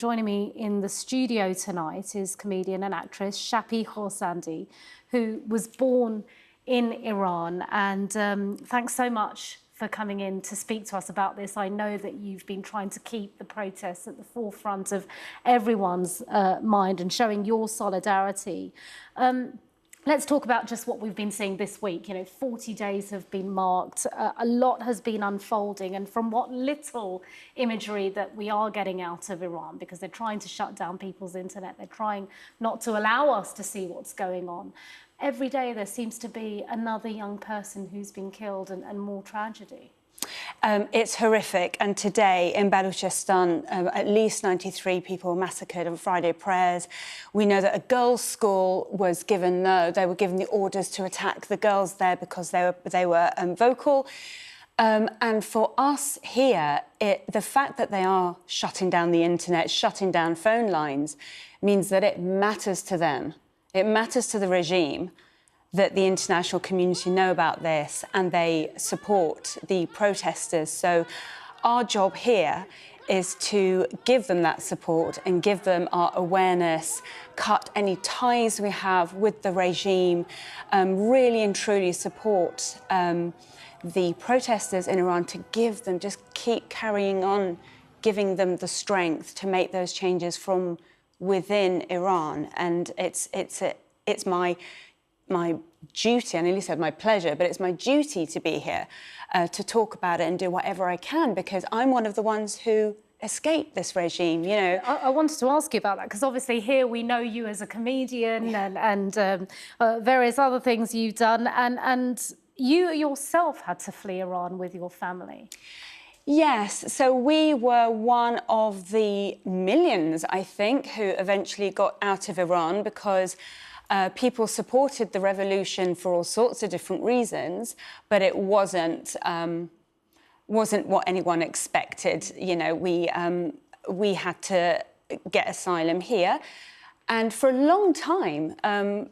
Joining me in the studio tonight is comedian and actress Shappy Khorsandi, who was born in Iran. And thanks so much for coming in to speak to us about this. I know that you've been trying to keep the protests at the forefront of everyone's mind and showing your solidarity. Let's talk about just what we've been seeing this week. 40 days have been marked. A lot has been unfolding. And from what little imagery that we are getting out of Iran, because they're trying to shut down people's internet, they're trying not to allow us to see what's going on. Every day there seems to be another young person who's been killed and more tragedy. It's horrific, and today in Balochistan, at least 93 people were massacred on Friday prayers. We know that a girls' school was given they were given the orders to attack the girls there because they were vocal. And for us here, the fact that they are shutting down the internet, shutting down phone lines, means that it matters to them. It matters to the regime that the international community know about this and they support the protesters. So our job here is to give them that support and give them our awareness, cut any ties we have with the regime, really and truly support the protesters in Iran, to give them, just keep carrying on, giving them the strength to make those changes from within Iran. And it's my duty, I nearly said my pleasure, but it's my duty to be here to talk about it and do whatever I can, because I'm one of the ones who escaped this regime, I wanted to ask you about that, because obviously here we know you as a comedian and various other things you've done, and you yourself had to flee Iran with your family. Yes, so we were one of the millions, I think, who eventually got out of Iran because people supported the revolution for all sorts of different reasons, but it wasn't what anyone expected. We had to get asylum here, and for a long time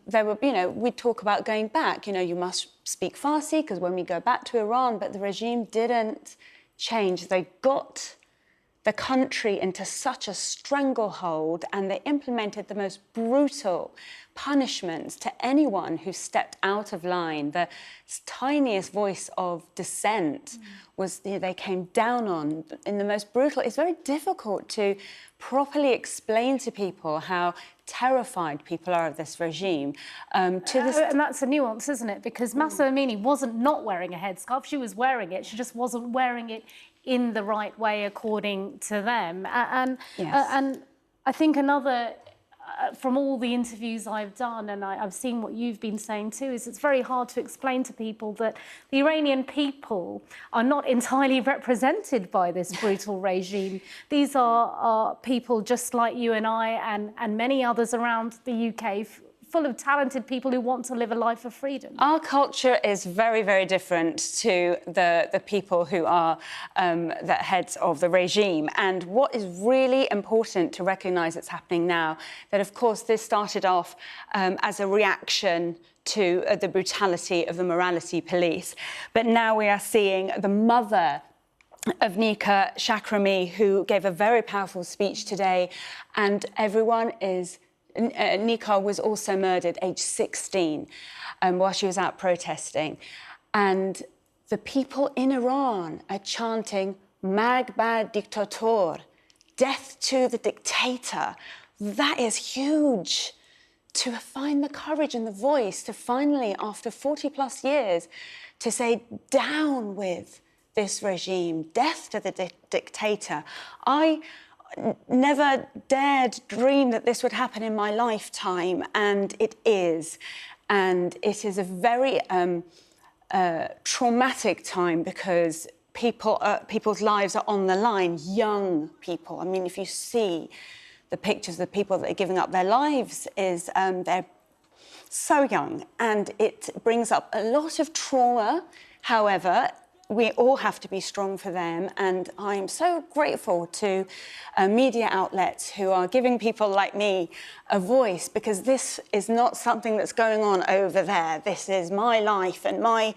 there were, we'd talk about going back. You must speak Farsi because when we go back to Iran, but the regime didn't change. They got the country into such a stranglehold, and they implemented the most brutal punishments to anyone who stepped out of line. The tiniest voice of dissent was, they came down on in the most brutal. It's very difficult to properly explain to people how terrified people are of this regime. And that's a nuance, isn't it? Because Mahsa Amini wasn't not wearing a headscarf. She was wearing it. She just wasn't wearing it in the right way, according to them. And I think another, from all the interviews I've done, and I've seen what you've been saying too, is it's very hard to explain to people that the Iranian people are not entirely represented by this brutal regime. These are people just like you and I and many others around the UK, full of talented people who want to live a life of freedom. Our culture is very, very different to the people who are the heads of the regime. And what is really important to recognise that's happening now, that of course this started off as a reaction to the brutality of the morality police. But now we are seeing the mother of Nika Shakrami, who gave a very powerful speech today, and everyone is... Nika was also murdered, aged 16, while she was out protesting. And the people in Iran are chanting, "Marg bar diktator," death to the dictator. That is huge. To find the courage and the voice to finally, after 40 plus years, to say, down with this regime, death to the dictator. I never dared dream that this would happen in my lifetime, and it is. And it is a very traumatic time, because people's lives are on the line, young people. I mean, if you see the pictures of the people that are giving up their lives, they're so young, and it brings up a lot of trauma. However, we all have to be strong for them, and I'm so grateful to media outlets who are giving people like me a voice, because this is not something that's going on over there. This is my life and my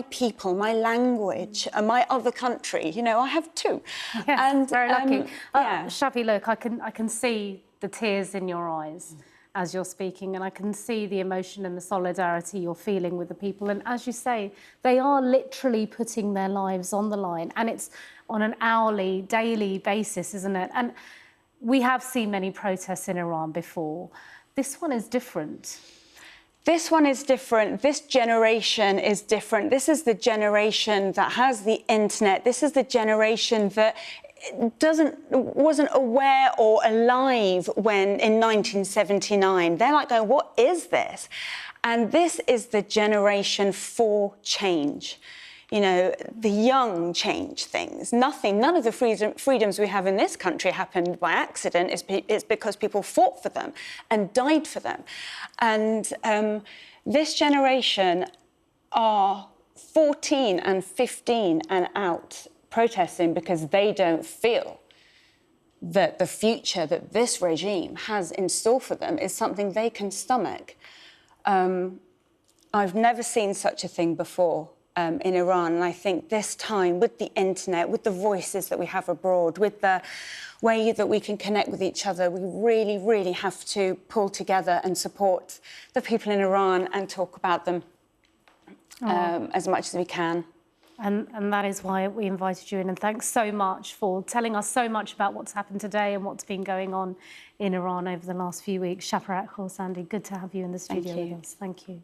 people, my language, and my other country. You know, I have two. Yeah, and very lucky. Yeah. Shappy, look, I can see the tears in your eyes as you're speaking, and I can see the emotion and the solidarity you're feeling with the people. And as you say, they are literally putting their lives on the line, and it's on an hourly, daily basis, isn't it? And we have seen many protests in Iran before. This one is different. This one is different. This generation is different. This is the generation that has the internet. This is the generation that wasn't aware or alive when in 1979. They're like going, what is this? And this is the generation for change. You know, the young change things. None of the freedoms we have in this country happened by accident. It's because people fought for them and died for them. And this generation are 14 and 15 and out protesting because they don't feel that the future that this regime has in store for them is something they can stomach. I've never seen such a thing before in Iran, and I think this time, with the internet, with the voices that we have abroad, with the way that we can connect with each other, we really, really have to pull together and support the people in Iran and talk about them as much as we can. And that is why we invited you in. And thanks so much for telling us so much about what's happened today and what's been going on in Iran over the last few weeks. Shaparak Khorsandi, good to have you in the studio with us. Thank you.